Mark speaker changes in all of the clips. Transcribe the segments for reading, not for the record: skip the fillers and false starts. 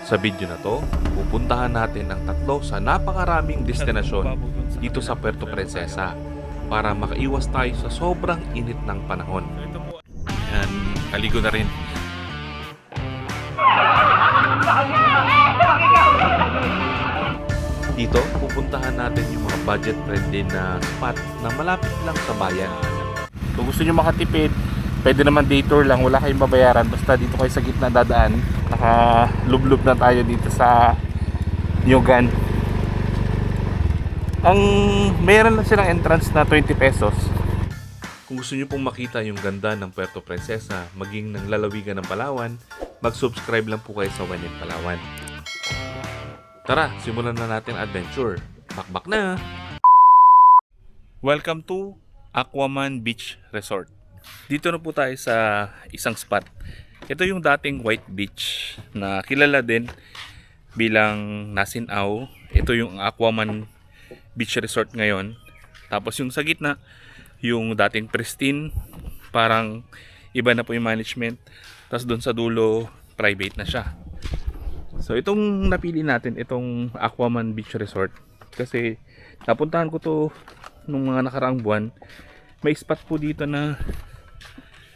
Speaker 1: Sa video na to, pupuntahan natin ang tatlo sa napakaraming destinasyon dito sa Puerto Princesa para makaiwas tayo sa sobrang init ng panahon. Yan, kaligo na rin. Dito, pupuntahan natin yung mga budget-friendly na spot na malapit lang sa bayan.
Speaker 2: Kung gusto nyo makatipid, pwede naman day tour lang, wala kayong babayaran. Basta dito kayo sa gitna dadaan. Nakalublub na tayo dito sa Nyogan. Ang meron lang silang entrance na 20 pesos.
Speaker 1: Kung gusto nyo pong makita yung ganda ng Puerto Princesa, maging ng lalawigan ng Palawan, mag-subscribe lang po kayo sa When in Palawan. Tara, simulan na natin adventure. Bakbak na!
Speaker 2: Welcome to Aquaman Beach Resort. Dito na po tayo sa isang spot. Ito yung dating White Beach na kilala din bilang Nasinao. Ito yung Aquaman Beach Resort ngayon. Tapos yung sa gitna, yung dating Pristine, parang iba na po yung management. Tapos doon sa dulo, private na siya. So itong napili natin, itong Aquaman Beach Resort, kasi napuntahan ko to nung mga nakaraang buwan. May spot po dito na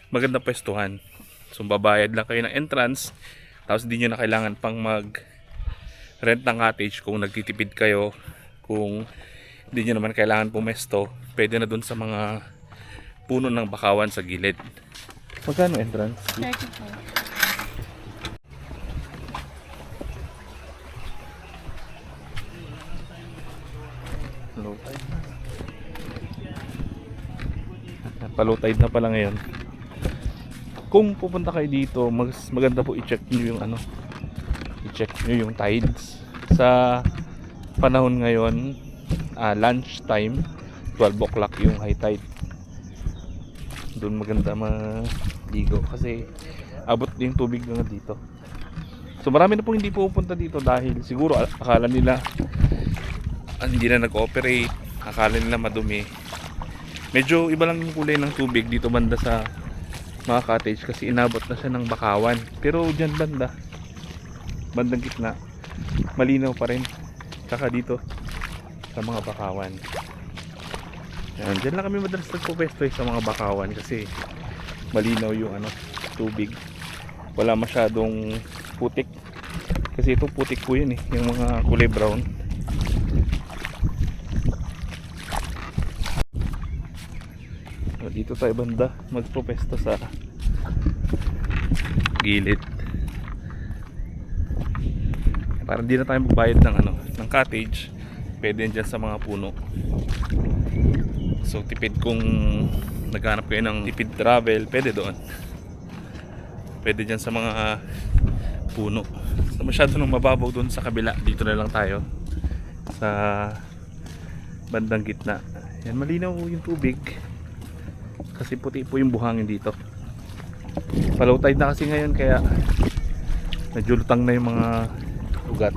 Speaker 2: magandang pwestuhan. So babayad lang kayo ng entrance, tapos hindi nyo na kailangan pang mag rent ng cottage kung nagtitipid kayo. Kung hindi nyo naman kailangan pumesto, pwede na dun sa mga puno ng bakawan sa gilid. Magkano entrance?
Speaker 3: 35.
Speaker 2: Low tide na. Low tide na pala ngayon. Kung pupunta kayo dito, maganda po i-check nyo yung i-check nyo yung tides. Sa panahon ngayon, lunch time, 12 o'clock yung high tide. Doon maganda maligo kasi abot yung tubig nga dito. So marami na po hindi pupunta dito dahil siguro akala nila hindi na nag-ooperate, akala nila madumi. Medyo iba lang yung kulay ng tubig dito banda sa mga cottage kasi inabot na siya ng bakawan. Pero dyan bandang gitna, malinaw pa rin. Tsaka dito sa mga bakawan. Yan, dyan lang kami madalas nagpo-pwesto sa mga bakawan kasi malinaw yung tubig. Wala masyadong putik. Kasi ito putik po yun yung mga kulay brown. Dito tayo banda magpo-pwesto sa gilid para hindi na tayo magbayad ng cottage. Pwede yan dyan sa mga puno. So tipid, kung naghanap kayo ng tipid travel, pwede doon, pwede dyan sa mga puno. So masyado nang mababaw doon sa kabila. Dito na lang tayo sa bandang gitna. Yan, malinaw yung tubig kasi puti po yung buhangin dito. Low tide na kasi ngayon kaya medyo lutang na yung mga ugat.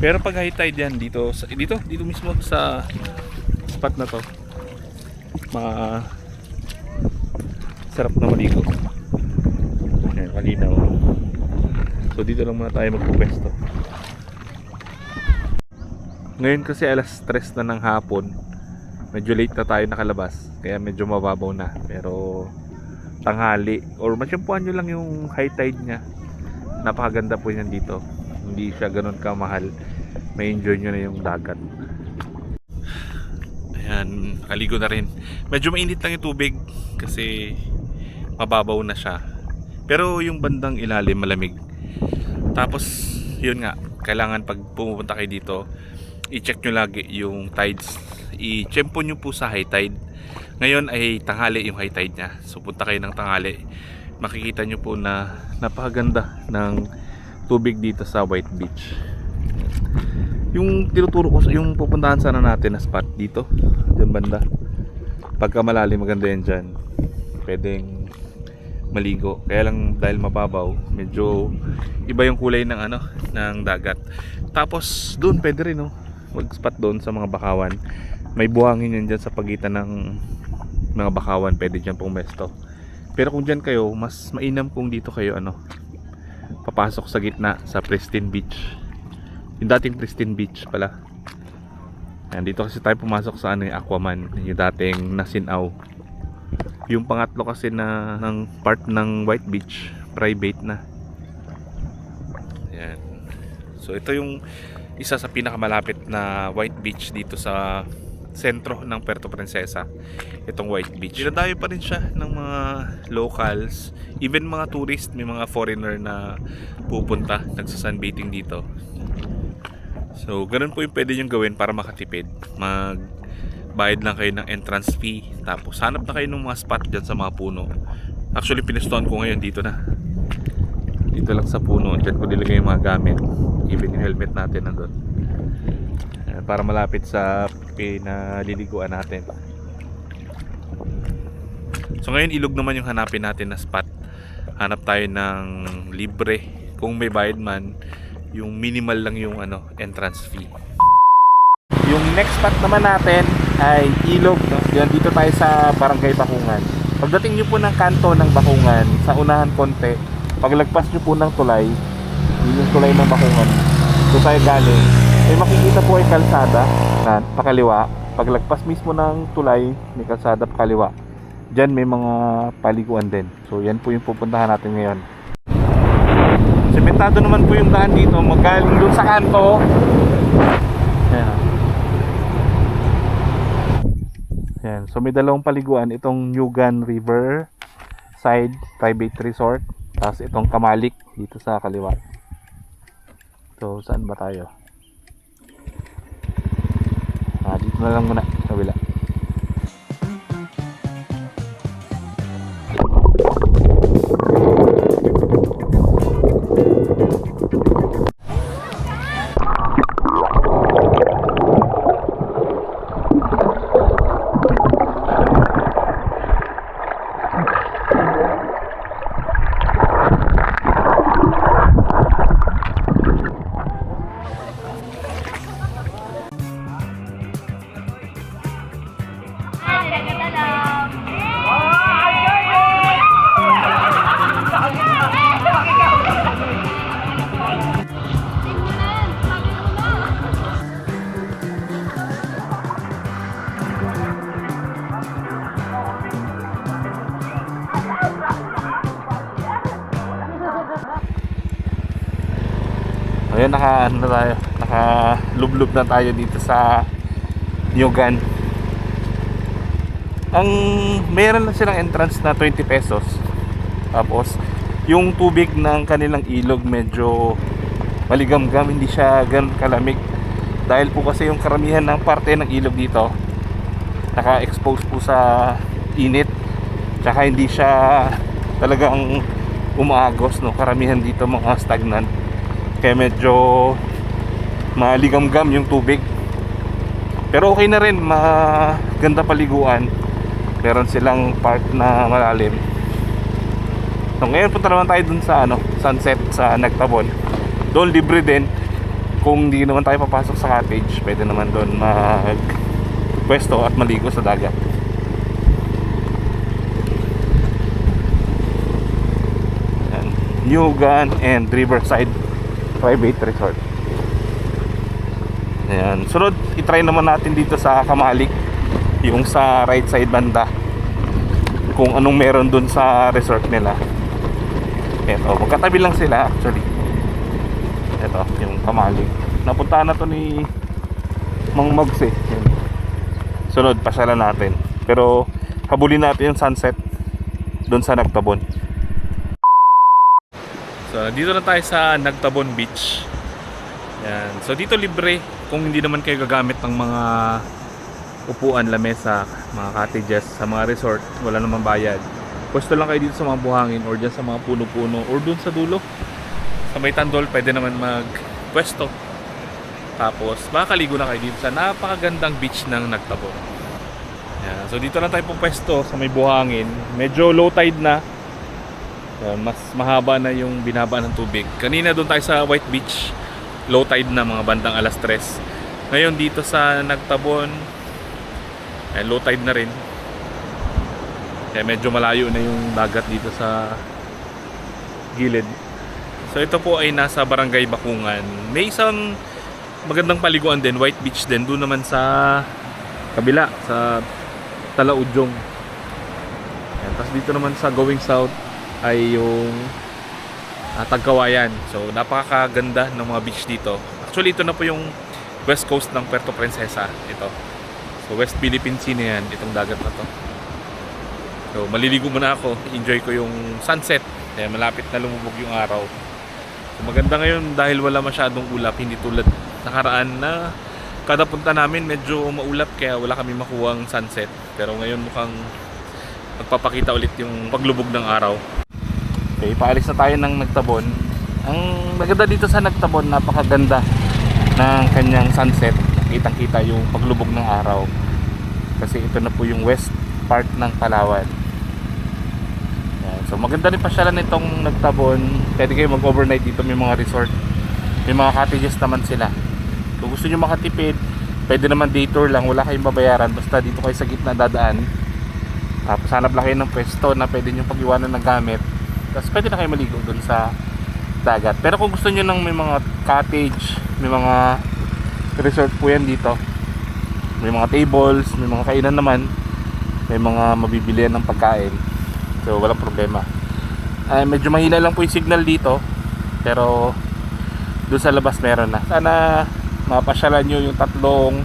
Speaker 2: Pero pag high tide yan dito mismo sa spot na to, sarap na maligo. Ayan, malinaw. So dito lang muna tayo magpupwesto. Ngayon kasi alas 3 na ng hapon, medyo late na tayo nakalabas kaya medyo mababaw na. Pero tanghali or masyampuan nyo lang yung high tide nya, napakaganda po yan dito. Hindi siya ganun kamahal, may enjoy nyo na yung dagat. Ayan, kaligo na rin. Medyo mainit lang yung tubig kasi mababaw na siya, pero yung bandang ilalim malamig. Tapos yun nga, kailangan pag pumupunta kayo dito, i-check nyo lagi yung tides. I-tsempo nyo po sa high tide. Ngayon ay tanghali yung high tide nya, so punta kayo ng tanghali, makikita nyo po na napakaganda ng tubig dito sa White Beach. Yung tinuturo ko, yung pupuntahan sana natin na spot dito, dyan banda, pagka malalim maganda yan dyan, pwedeng maligo. Kaya lang dahil mababaw, medyo iba yung kulay ng ng dagat. Tapos doon pwede rin mag-spot doon sa mga bakawan. May buhangin yan dyan sa pagitan ng mga bakawan, pwede dyan pumesto. Pero kung dyan kayo, mas mainam kung dito kayo papasok sa gitna sa Pristine Beach. Yung dating Pristine Beach pala. Ayan, dito kasi tayo pumasok sa ano, yung Aquaman, yung dating Nasinaw. Yung pangatlo kasi na ng part ng White Beach, private na. Ayan. So ito yung isa sa pinakamalapit na White Beach dito sa sentro ng Puerto Princesa. Itong White Beach. Dinadayo pa rin siya ng mga locals, even mga tourist, may mga foreigner na pupunta, nagsasunbathing dito. So ganun po yung pwede nyo gawin para makatipid. Magbayad lang kayo ng entrance fee, tapos hanap na kayo ng mga spot dyan sa mga puno. Actually pinustuhan ko ngayon dito na. Dito lang sa puno, dyan ko nilagay yung mga gamit. Even yung helmet natin nandun. Para malapit sa pinaliliguan natin. So ngayon ilog naman yung hanapin natin na spot. Hanap tayo ng libre. Kung may bayad man, yung minimal lang yung entrance fee. Yung next spot naman natin ay ilog, no? Yan, dito tayo sa Barangay Bakungan. Pagdating nyo po ng kanto ng Bakungan, sa unahan konti, paglagpas nyo po ng tulay, yun yung tulay ng Bakungan, doon tayo galing, may makikita po ay kalsada na pakaliwa. Paglagpas mismo ng tulay, may kalsada pakaliwa. Diyan may mga paliguan din. So yan po yung pupuntahan natin ngayon. Sementado naman po yung daan dito, magaling doon sa kanto. Ayan. Ayan. So may dalawang paliguan, itong Nyugan River Side Private Resort, tapos itong Kamalik dito sa kaliwa. So saan ba tayo? Dito na lang muna sa kabila. Ayan, naka-lublub na tayo dito sa Nyugan. Ang meron lang silang entrance na 20 pesos. Tapos yung tubig ng kanilang ilog medyo maligam-gam, hindi siya ganun kalamig. Dahil po kasi yung karamihan ng parte ng ilog dito naka-expose po sa init. Tsaka hindi siya talagang umaagos, no? Karamihan dito mga stagnant. Kaya medyo maligam-gam yung tubig. Pero okay na rin, maganda paliguan. Meron silang part na malalim. So ngayon punta naman tayo dun sa sunset sa Nagtabon. Doon libre din. Kung hindi naman tayo papasok sa cottage, pwede naman doon magpwesto at maligo sa dagat. Nyugan and Riverside Private Resort. Ayan. Sunod, itry naman natin dito sa Kamalik, yung sa right side banda, kung anong meron dun sa resort nila. Eto, magkatabi lang sila actually. Eto, yung Kamalik. Napuntahan na to ni Mang Mags eh. Yan. Sunod, pasyalan natin. Pero habulin natin yung sunset dun sa Nagtabon. So dito na tayo sa Nagtabon Beach. Yan. So dito libre kung hindi naman kayo gagamit ng mga upuan, lamesa, mga cottages sa mga resort, wala namang bayad. Pwesto lang kayo dito sa mga buhangin or dyan sa mga puno-puno or dun sa dulo. Sa may Tandol pwede naman magpwesto. Tapos makakaligo na kayo dito sa napakagandang beach ng Nagtabon. Yan. So dito lang tayo pupwesto sa may buhangin. Medyo low tide na. Mas mahaba na yung binaba ng tubig. Kanina doon tayo sa White Beach, low tide na, mga bandang alas 3. Ngayon dito sa Nagtabon, low tide na rin. Kaya medyo malayo na yung dagat dito sa gilid. So ito po ay nasa Barangay Bakungan. May isang magandang paliguan din, White Beach din, doon naman sa kabila, sa Talaudyong. Ayan, tapos dito naman sa going south ay yung Tagkawayan. So napakaganda ng mga beach dito. Actually ito na po yung west coast ng Puerto Princesa. Ito. So West Philippine Sea na yan, itong dagat na to. So maliligo muna ako, enjoy ko yung sunset. Kaya malapit na lumubog yung araw. So, maganda ngayon dahil wala masyadong ulap, hindi tulad nakaraan na kada punta namin medyo maulap kaya wala kami makuhang sunset. Pero ngayon mukhang magpapakita ulit yung paglubog ng araw. Okay, paalis na tayo ng Nagtabon. Ang maganda dito sa Nagtabon, napakaganda ng kanyang sunset. Kitang-kita yung paglubog ng araw. Kasi ito na po yung west part ng Palawan. Yan. So maganda rin pasyalan itong Nagtabon. Pwede kayo mag-overnight dito, may mga resort. May mga cottages naman sila. Kung gusto nyo makatipid, pwede naman day tour lang, wala kayong babayaran. Basta dito kayo sa gitna dadaan. Tapos hanap lang kayo ng pwesto na pwede nyo pag-iwanan ng gamit. Tapos pwede na kayo maligo dun sa dagat. Pero kung gusto nyo ng may mga cottage, may mga resort po yan dito. May mga tables, may mga kainan naman. May mga mabibilihan ng pagkain. So walang problema. Medyo mahina lang po yung signal dito. Pero doon sa labas meron na. Sana mapasyalan nyo yung tatlong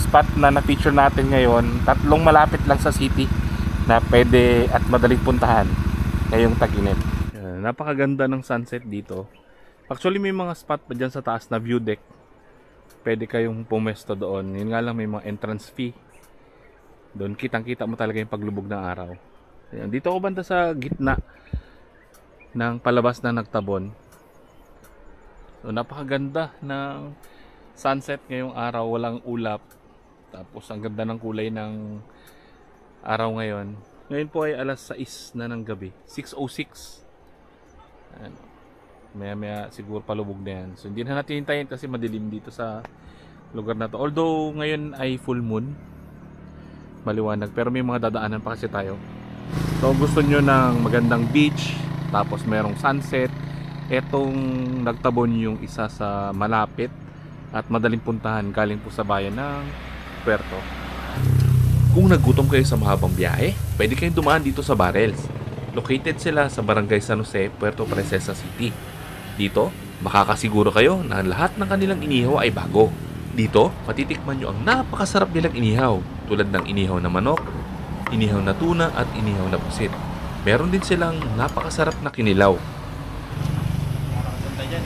Speaker 2: spot na na-feature natin ngayon. Tatlong malapit lang sa city na pwede at madaling puntahan ngayong tag-init. Napakaganda ng sunset dito. Actually may mga spot pa dyan sa taas na view deck. Pwede kayong pumesto doon. Yun nga lang may mga entrance fee. Doon kitang-kita mo talaga yung paglubog ng araw. Ayan, dito ako banda sa gitna ng palabas na Nagtabon. So napakaganda ng sunset ngayong araw, walang ulap. Tapos ang ganda ng kulay ng araw ngayon. Ngayon po ay alas 6 na ng gabi. 6:06. Ayan. Maya siguro palubog na yan. So hindi na natin hintayin kasi madilim dito sa lugar na to. Although ngayon ay full moon, maliwanag, pero may mga dadaanan pa kasi tayo. So kung gusto nyo ng magandang beach, tapos merong sunset, etong Nagtabon yung isa sa malapit at madaling puntahan galing po sa bayan ng Puerto.
Speaker 1: Kung nagutom kayo sa mahabang biyahe, pwede kayong dumaan dito sa Barrels. Located sila sa Barangay San Jose, Puerto Princesa City. Dito, makakasiguro kayo na lahat ng kanilang inihaw ay bago. Dito, matitikman nyo ang napakasarap nilang inihaw, tulad ng inihaw na manok, inihaw na tuna at inihaw na pusit. Meron din silang napakasarap na kinilaw.
Speaker 3: Nakakasanta dyan.